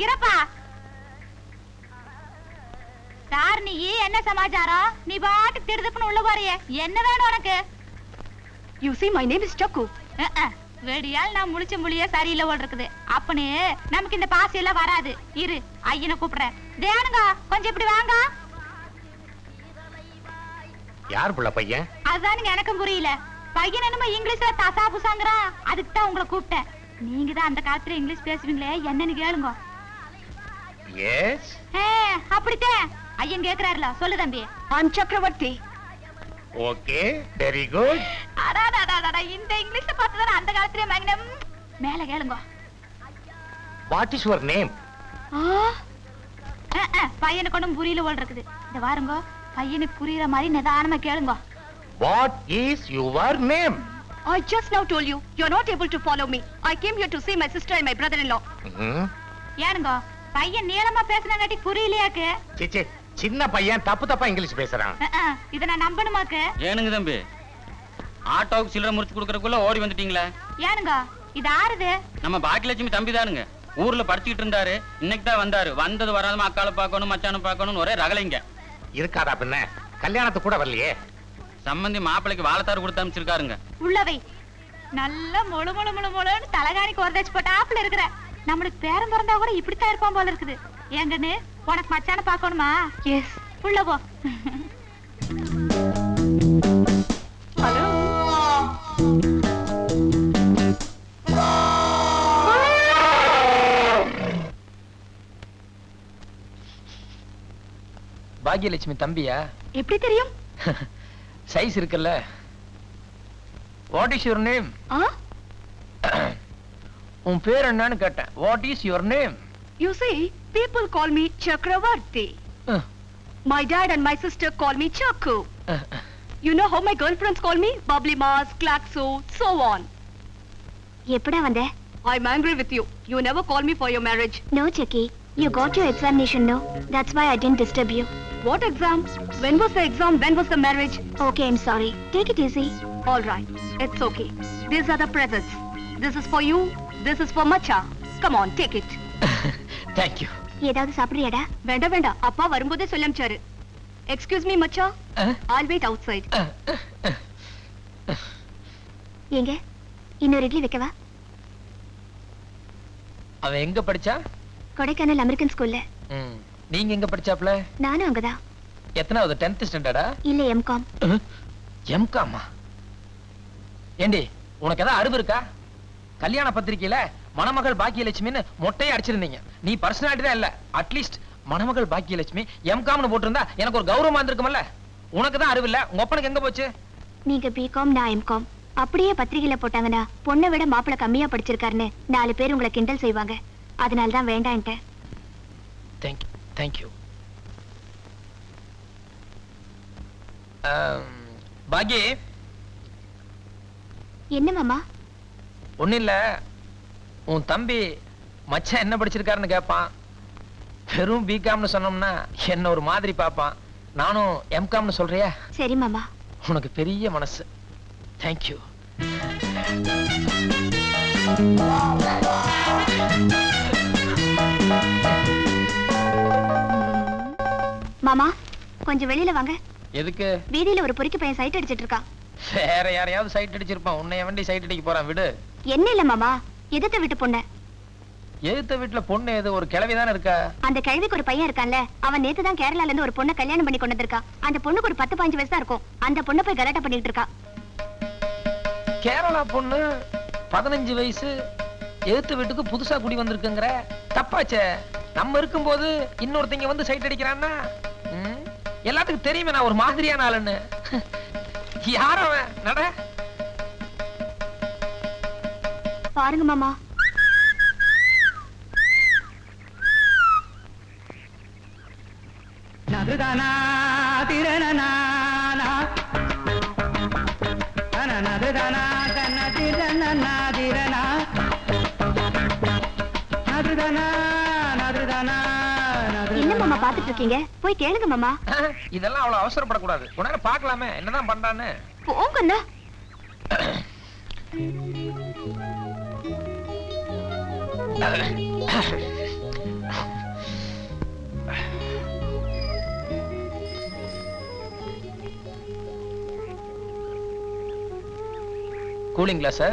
இருப்பா சார். நீ என்ன சமாச்சாரம்? நீ பாட்டுக்கு திடுதுப்புன்னு உள்ள போறியே, என்ன வேணும் உனக்கு? You see, my name is Chakku. வெடியால் நான் முழிச்ச முழிய சரியில்லை ஓட இருக்குது. அப்பனே நமக்கு இந்த பாசி எல்லாம் வராது. இரு, ஐயனை கூப்பிடுறேன். தேனுங்க, கொஞ்சம் இப்படி வாங்க. யார் புள்ள பையன்? அதுதானுங்க எனக்கும் புரியல. பையன் என்னமோ இங்கிலீஷ்ல தசா புசாங்கிறான். அதுக்கு தான் உங்களை கூப்பிட்டேன். நீங்க தான் அந்த காலத்துல இங்கிலீஷ் பேசுவீங்களே, என்னன்னு கேளுங்க. எஸ். அப்படித்தான் ஐயன் கேக்குறாருல, சொல்லு தம்பி. I'm Chakravarti. Okay, very good. இந்த இங்கிலீஷ் பார்த்துதான் அந்த காலத்திலே மகனம். மேல கேளுங்க. What is your name? பையனுக்கு ஒன்றும் புரியல ஓல் இருக்குது. இந்த வாருங்க, பையனுக்கு புரியுற மாதிரி நிதானமா கேளுங்க. What is your name? I just now told you. You're not able to follow me. I came here to see my sister and my brother-in-law. ஏனுங்க, பையன் நீளமா பேசுனங்காட்டி புரியலையாக்கு? சிச்சி, சின்ன பையன் தப்பு தப்பா இங்கிலீஷ் பேசுறான். இத நான் நம்பணுமாக்கு? ஏனுங்க தம்பி, ஆட்டோவுக்கு சில்லறை முடிச்சு கொடுக்கறதுக்குள்ள ஓடி வந்துட்டீங்களா? ஏனுங்க, இது ஆறுது? நம்ம பாக்கியலட்சுமி தம்பி தானுங்க. ஊர்ல படிச்சுக்கிட்டு இருந்தாரு, இன்னைக்கு தான் வந்தாரு. வந்தது வராதமா அக்காளை பார்க்கணும், மச்சானை பார்க்கணும், ஒரே ரகலைங்க. இருக்காதா பின்ன? கல்யாணத்துக்கு கூட வரலையே. சம்பந்தி மாப்பிளைக்கு வாழைத்தாறு கொடுத்து அனுப்பிச்சிருக்காருங்க. உள்ளவை நல்ல முழு முழு முழு முழுன்னு தலகாணிக்கு ஒரு தச்சு போட்டாப்புல இருக்கிற. நம்மளுக்கு பேரம் பிறந்தா கூட இப்படித்தான் இருப்பான் போல இருக்குது. ஏங்கன்னு, உனக்கு மச்சான பாக்கணுமா? Yes. உள்ள போ. Hello. பாக்கியலட்சுமி தம்பியா? எப்படி தெரியும்? சைஸ் இருக்குல்ல. What is your name? உன் பேர் என்னன்னு கேட்டேன். What is your name? You see, people call me Chakravarti. My dad and my sister call me Chakku. You know how my girlfriends call me? Bubbly Mars, Klaxo, so on. எப்படா வந்த? I'm angry with you. You never call me for your marriage. No, Chucky. You got your examination, no? That's why I didn't disturb you. What exam? When was the exam? When was the marriage? Okay, I'm sorry. Take it easy. All right. It's okay. These are the presents. This is for you. This is for Macha. Come on, take it. Thank you. ஏதாவது சாப்பிடுறியாடா? வேண்டாம் வேண்டாம், அப்பா வரும்போதே சொல்ல அனுப்பிச்சாரு. Excuse me, Macha. I'll wait outside. எங்க இன்னொரு இட்லி வைக்கவா? அவன் எங்க படிச்சா? கொடைக்கானல் அமெரிக்கன் ஸ்கூல்ல. நீங்க எங்க படிச்சாப்ல? நானும் அங்கதான். எத்தனாவது? 10th ஸ்டாண்டர்டா? இல்ல, M.Com. M.Com? ஏண்டி, உனக்கு ஏதாவது அறிவு இருக்கா? கல்யாண பத்திரிக்கையில மணமகள் பாக்கியலட்சுமின்னு மொட்டையை அடிச்சிருந்தீங்க. நீ பர்சனாலிட்டி தான் இல்ல. அட்லீஸ்ட் மணமகள் பாக்கியலட்சுமி M.Com போட்டிருந்தா எனக்கு ஒரு கௌரவமா இருந்திருக்கும்ல. உனக்கு தான் அறிவு இல்ல. உங்க அப்பனுக்கு எங்க போச்சு? நீங்க B.Com, நான் M.Com. அப்படியே பத்திரிகையில போட்டாங்கன்னா பொண்ணை விட மாப்பிள்ள கம்மியா படிச்சிருக்காருன்னு 4 பேர் உங்களை கிண்டல் செய்வாங்க. அதனால தான் வேண்டான்ட்டேன். Thank you. பாக்கி என்ன மாமா? ஒண்ணு இல்ல, உன் தம்பி மச்சான் என்ன படிச்சிருக்காருன்னு கேட்பான். வெறும் B.Com சொன்னோம்னா என்ன ஒரு மாதிரி பாப்பான். நானும் M.Com சொல்றியா? சரி மாமா. உனக்கு பெரிய மனசு. தேங்க்யூ. மாமா, கொஞ்சம் வெளியில வாங்க. எதுக்கு? வீதியில ஒரு பொறுக்கி பையன் சைட் அடிச்சிட்டு இருக்கான். வேற யாரையாவது சைட் அடிச்சிருப்பான். உன்னை வண்டி சைட் அடிக்க போறான், விடு. என்ன இல்ல மாமா, எதிர்த்த வீட்டு பொண்ணு. எதிர்த்த வீட்டுல பொண்ணு எது? ஒரு கிழவிதானே இருக்கா? அந்த கிழவிக்கு ஒரு பையன் இருக்கான்ல, அவன் நேத்து தான் கேரளால இருந்து ஒரு பொண்ணை கல்யாணம் பண்ணி கொண்டு வந்திருக்கான். அந்த பொண்ணுக்கு ஒரு 10-15 வயசு தான் இருக்கும். அந்த பொண்ணை போய் கலாட்டா பண்ணிட்டு இருக்கா. கேரளா பொண்ணு 15 வயசு எதிர்த்த வீட்டுக்கு புதுசா குடி வந்திருக்குங்கிற? தப்பாச்சே. நம்ம இருக்கும்போது இன்னொருத்தங்க வந்து சைட் அடிக்கிறான்னா எல்லாத்துக்கும் தெரியுமே நான் ஒரு மாதிரியான ஆளுன்னு. யார் அவன்? நட பாருங்க மாமா. நதுதானா திரணனா நதுதானா கண்ண திரணனா திரணா நதுதானா நதுதானா. என்ன மாமா பாத்துட்டு இருக்கீங்க? போய் கேளுங்க மாமா. இதெல்லாம் அவ்வளவு அவசரப்படக்கூடாது. உடனே பாக்கலாமே என்னதான் பண்றான்னு. போங்கண்ணா. கூலிங் கிளாஸா?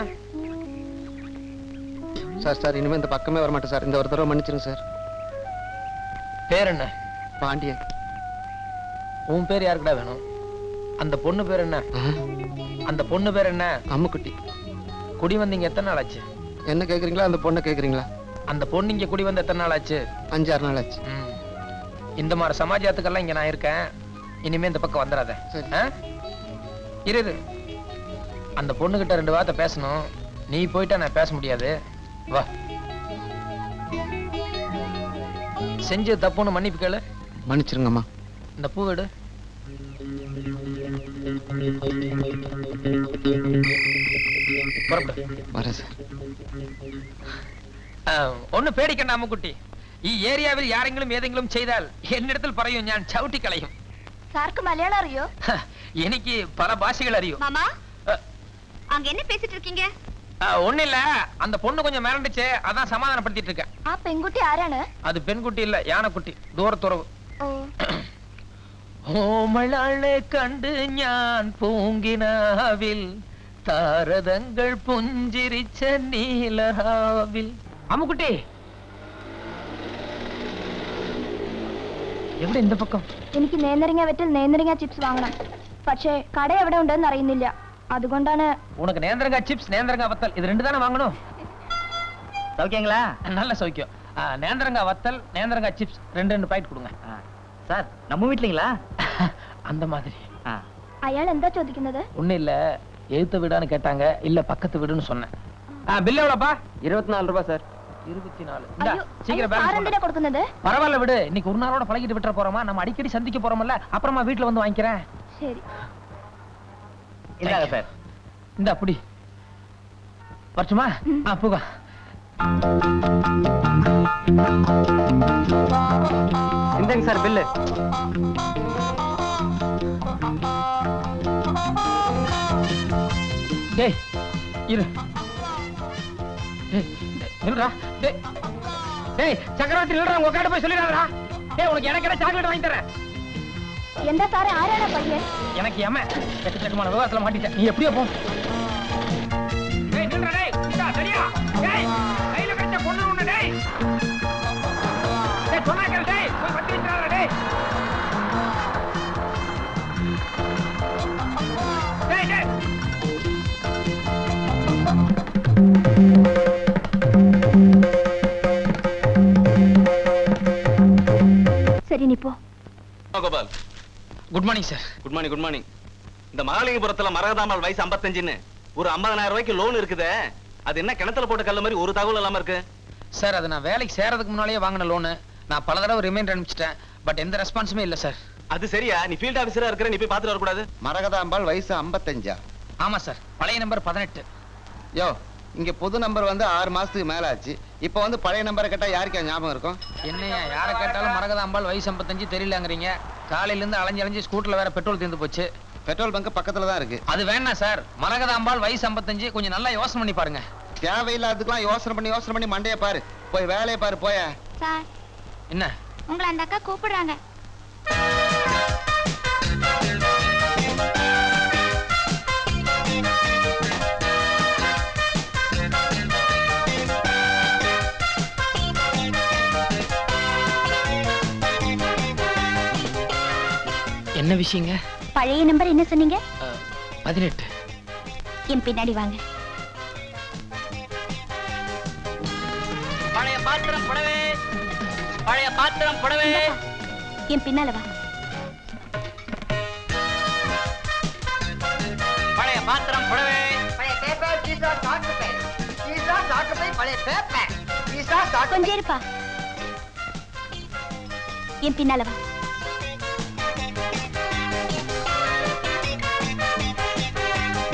சார் இனிமே இந்த பக்கமே வர மாட்டேன் சார். இந்த ஒரு தடவை மன்னிச்சிருங்க சார். பேர் என்ன? பாண்டியன். உன் பேர் யாருக்குடா வேணும்? அந்த பொண்ணு பேர் என்ன? அந்த பொண்ணு பேர் என்ன? அம்முக்குட்டி. குடி வந்தீங்க எத்தனை நாள் ஆச்சு? என்ன கேக்குறீங்களா அந்த பொண்ணை கேக்குறீங்களா? அந்த பொண்ணு இங்க குடி வந்து எத்தனை நாள் ஆச்சு? 5-6 நாள் ஆச்சு. இந்த மாதிரி சமாஜத்துக்கெல்லாம் இங்க நான் இருக்கேன். இனிமே இந்த பக்கம் வந்துடாத. சரி. இரு. அந்த பொண்ணுகிட்ட 2 வார்த்தை பேசணும். நீ போயிட்டா நான் பேச முடியாது. வா. செஞ்ச தப்புன்னு மன்னிப்பு கேளு. மன்னிச்சிருங்கம்மா. இந்த பூ எடு. புறப்படு. வரேன் சார். ஒண்ணு பேடிக்கண்ட அம்முக்குட்டி. ഏരിയാവിൽ யாரெങ്കിലും ഏതെങ്കിലും ചെയ്താൽ എന്നിടത്തിൽ പറയും ഞാൻ ചവിട്ടി കളയും. சாருக்கு மலையாளம் அறியோ? എനിക്ക് പല ഭാഷകൾ അറിയൂ. மாமா அங்க என்ன பேசிட்டு இருக்கீங்க? ஒண்ணு இல்ல, அந்த பொண்ணு கொஞ்சம் மிரண்டுச்சு, அதான் சமாதானப்படுத்திட்டு இருக்கேன். ஆ பெண்குட்டி யாராണ്? அது பெண்குட்டி இல்ல, யானைக்குட்டி. தூரத்துறவு. ஓ. ഓമളാളെ കണ്ട് ഞാൻ പൂങ്കിനാവിൽ താരതങ്ങൾ പുഞ്ചിരിച്ച നീലരാവിൽ. അമ്മുക്കുട്ടി എവിടെ? இந்த பக்கம். എനിക്ക് നേന്ത്രങ്ങ വെറ്റിൽ നേന്ത്രങ്ങ ചിപ്സ് വാങ്ങണം. പക്ഷേ കട എവിടെ ഉണ്ടെന്ന് അറിയുന്നില്ല. അതുകൊണ്ടാണ്. உனக்கு நேந்திரங்கா சிப்ஸ், நேந்திரங்கா வத்தல் இது 2 தானே வாங்கணும். சௌக்கியங்களா? நல்ல சௌக்கியம். நேந்திரங்கா வத்தல், நேந்திரங்கா சிப்ஸ் 2 பாக்கெட் கொடுங்க. சார் நம்ம வீட்லீங்களா? அந்த மாதிரி. അയാൾ എന്താ ചോദിക്കുന്നത്? ஒண்ணு இல்ல, எழுத்து வீடான்னு கேட்டாங்க. இல்ல பக்கத்து வீடுன்னு சொன்னேன். பில் எவ்வளவுப்பா? 24 ரூபாய் சார். 24. അയ്യോ, சீக்கிரம் സാർ பேலன்ஸ் എന്തിനാ കൊടുക്കുന്നത്? பரவாயில்ல விடு. இன்னைக்கு ஒரு நாளோட பழகிட்டு விட்டுற போறோமா? நம்ம அடிக்கடி சந்திக்க போறோம்ல, அப்புறமா வீட்டுல வந்து வாங்கிக்கிறேன். ശരി. இந்தாங்க சார். இந்த அப்படி வரட்டுமா? போக. இந்தாங்க சார் பில்லு. டேய் இரு. நில்றா. டேய் சக்கரவர்த்தி நில்றா. உங்க அக்காட்ட போய் சொல்லிடாதடா. டேய் உனக்கு எனக்கு என்ன சாக்லேட் வாங்கி தரேன். എന്താ സാറേ ആരാണ് പയ്യൻ? எனக்கு ஏம எக்கச்சக்கமான விவாதத்துல மாட்டிட்டேன். நீ எப்படியோ போ. டேய் நில்றா. டேய் இந்தா சரியா? டேய் கையில கட்ட பொண்ணு உன்ன. டேய் டேய் சொன்னா கேளு. டேய் போய் வண்டி விட்டுறாதடா. டேய் டேய் டேய் சரி நீ போ. Gopal, good morning sir. Good morning. Good morning. இந்த மகாலிங்கபுரத்துல மரகதாம்பாள் வயசு 55ன்னு ஒரு 50,000 ரூபாய்க்கு லோன் இருக்குதே, அது என்ன கிணத்துல போட்ட கல்ல மாதிரி ஒரு தகவல் இல்லாம இருக்கு? சார் அது நான் வேலைக்கு சேரதுக்கு முன்னாலேயே வாங்கின லோனு. நான் பல தடவை ரிமைண்டர் அனுப்பிச்சிட்டேன். பட் எந்த ரெஸ்பான்ஸுமே இல்ல சார். அது சரியா? நீ ஃபீல்ட் ஆபீசரா இருக்கிற, நீ போய் பாத்துட்டு வரக்கூடாது? மரகதாம்பாள் வயசு 55. ஆமா சார், பழைய நம்பர் 18. யோ, இங்க புது நம்பர் வந்து 6 மாசத்துக்கு மேல ஆச்சு. இப்ப வந்து பழைய நம்பரை கேட்டா யாருக்கு ஞாபகம் இருக்கும்? என்னையா யாரை கேட்டாலும் மரகதாம்பாள் வயசு 55 தெரியலங்கிறீங்க. காலையில இருந்து அலைஞ்சு ஸ்கூட்டர்ல வேற பெட்ரோல் தீர்ந்து போச்சு. பெட்ரோல் பங்க் பக்கத்துல தான் இருக்கு. அது வேணா சார். மரகதாம்பாள் வயசு 55. கொஞ்சம் நல்லா யோசனை பண்ணி பாருங்க. தேவையில்லாததுக்கெல்லாம் யோசனை பண்ணி மண்டைய பாரு. போய் வேலையை பாரு. போய. சார் என்ன? உங்களை அந்த அக்கா கூப்பிடுறாங்க. என்ன விஷயங்க? பழைய நம்பர் என்ன சொன்னீங்க? 18. என் பின்னாடி வாங்க. பழைய பாத்திரம் புடவே, பழைய பாத்திரம் புடவே. என் பின்னால வா. பழைய பாத்திரம் புடவே. கொஞ்சம் இருப்பா. என் பின்னால வா.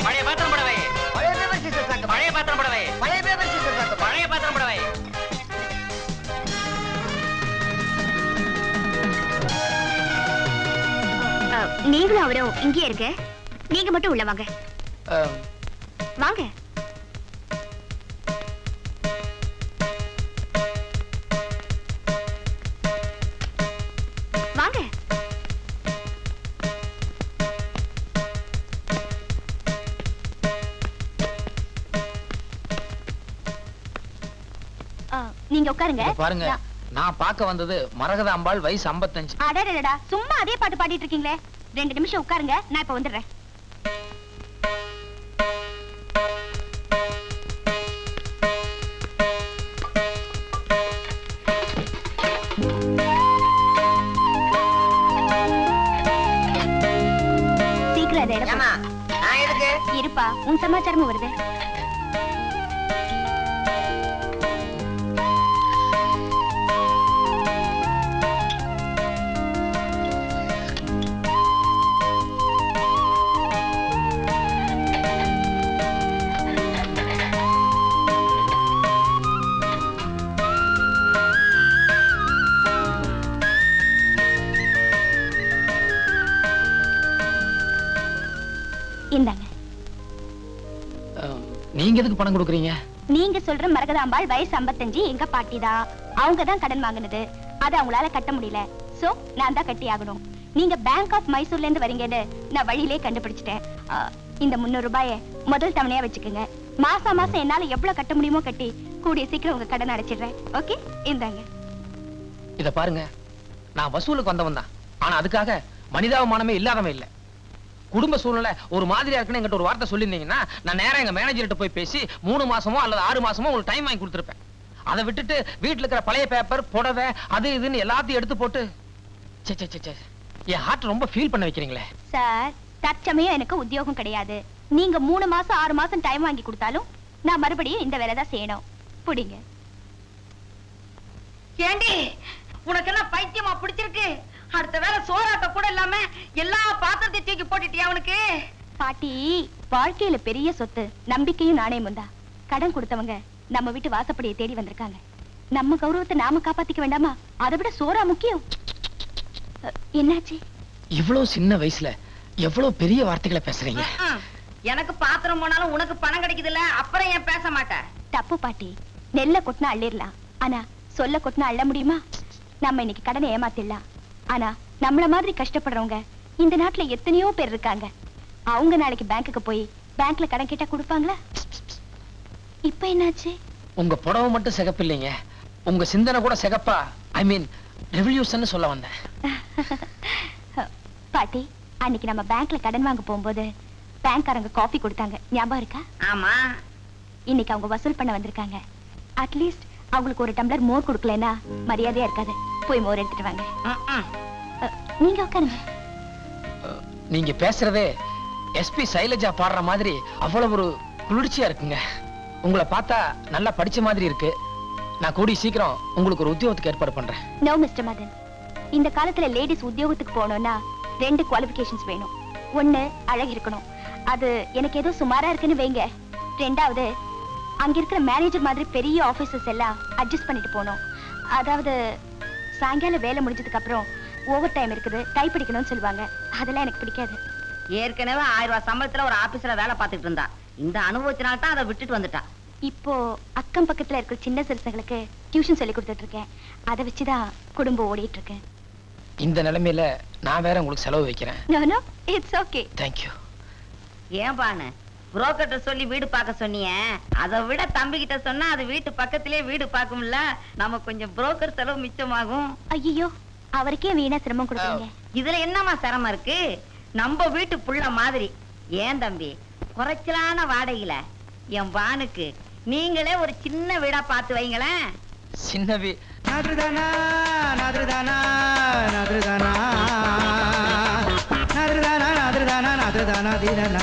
பழைய பாத்திரம் புடவை, பழைய பாத்திரம் புடவை, பழைய பாத்திரம் புடவை. நீங்களும் அவரும் இங்கே இருக்க. நீங்க மட்டும் உள்ள வாங்க. வாங்க. வாங்க. நீங்க உட்காருங்க. இத பாருங்க, நான் பார்க்க வந்தது மரகத அம்பாள், வயசு 55. அடடடடா, சும்மா அதே பாட்டு பாடிட்டு இருக்கீங்களே. 2 நிமிஷம் உட்காருங்க, நான் இப்ப வந்துடுறேன். சீக்கிரம் அதை எடை போடு. இருப்பா, உன் சமாச்சாரமும் வருது. இந்தாங்க. நீங்க எதுக்கு பணம் கொடுக்குறீங்க? நீங்க சொல்ற மரகதாம்பாள் வயசு 55 எங்க பாட்டி தான். அவங்க தான் கடன் வாங்குனது. அது அவங்களால கட்ட முடியல. சோ நான் தான் கட்டி ஆகணும். நீங்க பேங்க் ஆஃப் மைசூர்ல இருந்து வரீங்கன்னு நான் வழியிலே கண்டுபிடிச்சிட்டேன். இந்த 300 ரூபாயை முதல் தவணையா வச்சுக்கோங்க. மாசம் மாசம் என்னால எவ்வளவு கட்ட முடியுமோ கட்டி கூடிய சீக்கிரம் உங்க கடன் அடைச்சிடுறேன். ஓகே, இந்தாங்க. இத பாருங்க, நான் வசூலுக்கு வந்தவன் தான். ஆனா அதுக்காக மனிதாபிமானமே இல்லாதவன் இல்ல. குடும்ப சூழ்நிலை ஒரு மாதிரியா இருக்குன்னு என்கிட்ட ஒரு வார்த்தை சொல்லியிருந்தீங்கன்னா நான் நேரா எங்க மேனேஜர்கிட்ட போய் பேசி 3 மாசமோ அல்லது 6 மாசமோ உங்களுக்கு டைம் வாங்கி கொடுத்துருப்பேன். அதை விட்டுட்டு வீட்டுல இருக்கிற பழைய பேப்பர், புடவை, அது இதுன்னு எல்லாத்தையும் எடுத்து போட்டு என் ஹார்ட் ரொம்ப ஃபீல் பண்ண வைக்கிறீங்களே. சார், தற்சமயம் எனக்கு உத்தியோகம் கிடையாது. நீங்க 3 மாசம் 6 மாசம் டைம் வாங்கி கொடுத்தாலும் நான் மறுபடியும் இந்த வேலை தான் செய்யணும். புடிங்க. ஏண்டி, உனக்கு என்ன பைத்தியமா பிடிச்சிருக்கு? அடுத்த வேலை சோறாட்ட கூட இல்லாம எல்லா பாத்திரத்தையும் தூக்கி போட்டுட்டியா அவனுக்கு? பாட்டி, வாழ்க்கையில பெரிய சொத்து நம்பிக்கையும் நாணயமும் தான். கடன் கொடுத்தவங்க நம்ம வீட்டு வாசப்படியை தேடி வந்திருக்காங்க. நம்ம கௌரவத்தை நாம காப்பாத்திக்க வேண்டாமா? அதை விட சோறா முக்கியம். என்னாச்சு? இவ்வளவு சின்ன வயசுல எவ்வளவு பெரிய வார்த்தைகளை பேசுறீங்க. எனக்கு பாத்திரம் போனாலும் உனக்கு பணம் கிடைக்குதுல்ல, அப்புறம் ஏன் பேச மாட்டேன்? தப்பு பாட்டி. நெல்ல கொட்டினா அள்ளிடலாம், ஆனா சொல்ல கொட்டினா அள்ள முடியுமா? நம்ம இன்னைக்கு கடனை ஏமாத்திடலாம், ஆனா நம்மள மாதிரி கஷ்டப்படுறவங்க இந்த நாட்டுல எத்தனையோ பேர் இருக்காங்க. அவங்க நாளைக்கு பேங்க்குக்கு போய் பேங்க்ல கடன் கேட்டா கொடுப்பாங்களா? இப்ப என்னாச்சு? உங்க புடவை மட்டும் சிகப்பு இல்லைங்க, உங்க சிந்தனை கூட சிகப்பா, ஐ மீன் ரெவல்யூஷன் சொல்ல வந்தேன். பாட்டி, அன்னைக்கு நம்ம பேங்க்ல கடன் வாங்க போகும்போது பேங்க்காரங்க காஃபி கொடுத்தாங்க, ஞாபகம் இருக்கா? ஆமா. இன்னைக்கு அவங்க வசூல் பண்ண வந்திருக்காங்க. அட்லீஸ்ட் அவங்களுக்கு ஒரு டம்ளர் மோர் கொடுக்கலன்னா மரியாதையா இருக்காது. போய் மோர் எடுத்துட்டு வாங்க. நீங்க உட்காருங்க. நீங்க பேசுறதே எஸ்பி சைலஜா பாடுற மாதிரி அவ்வளவு ஒரு குளிர்ச்சியா இருக்குங்க. உங்களை பார்த்தா நல்லா படிச்ச மாதிரி இருக்கு. நான் கூடி சீக்கிரம் உங்களுக்கு ஒரு உத்தியோகத்துக்கு ஏற்பாடு பண்றேன். நோ மிஸ்டர் மதன், இந்த காலத்துல லேடிஸ் உத்தியோகத்துக்கு போகணும்னா 2 குவாலிஃபிகேஷன்ஸ் வேணும். 1, அழகு இருக்கணும். அது எனக்கு ஏதோ சுமாரா இருக்குன்னு வைங்க. 2வது, அங்க இருக்கிற மேனேஜர் மாதிரி பெரிய ஆபீசர்ஸ் எல்லாம் அட்ஜஸ்ட் பண்ணிட்டு போகணும். அதாவது சாயங்காலம் வேலை முடிஞ்சதுக்கு அப்புறம் ஓவர் டைம் இருக்குது, டைப் அடிக்கணும்னு சொல்லுவாங்க. அதெல்லாம் எனக்கு பிடிக்காது. ஏற்கனவே 1000 ரூபாய் சம்பளத்துல ஒரு ஆபீஸ்ல வேலை பார்த்துட்டு இருந்தா. இந்த அனுபவத்தினால தான் அதை விட்டுட்டு வந்துட்டா. இப்போ அக்கம் பக்கத்துல இருக்கிற சின்ன சிறுசங்களுக்கு டியூஷன் சொல்லி கொடுத்துட்டு இருக்கேன். அதை வச்சுதான் குடும்பம் ஓடிட்டு இருக்கேன். இந்த நிலைமையில நான் வேற உங்களுக்கு செலவு வைக்கிறேன். No no, it's okay. Thank you. ஏன் பானு, புரோக்கர்ட்ட சொல்லி வீடு பார்க்க சொன்னியே, அதை விட தம்பி கிட்ட சொன்னா அது வீட்டு பக்கத்திலே வீடு பார்க்கும்ல, நம்ம கொஞ்சம் புரோக்கர் செலவு மிச்சமாகும். ஐயோ, அவருக்கே வீணா சிரமம் கொடுக்குறீங்க. இதுல என்னமா சிரமம் இருக்கு? நம்ம வீட்டு புள்ள மாதிரி. ஏன் தம்பி, குறைச்சலான வாடகையில என் பானுக்கு நீங்களே ஒரு சின்ன வீடா பார்த்து வைங்களேன். சின்ன நாதுதானா நாதுதானா நாதுதானா நாதுதானா நாதுதானா நாதுதானா தீரனா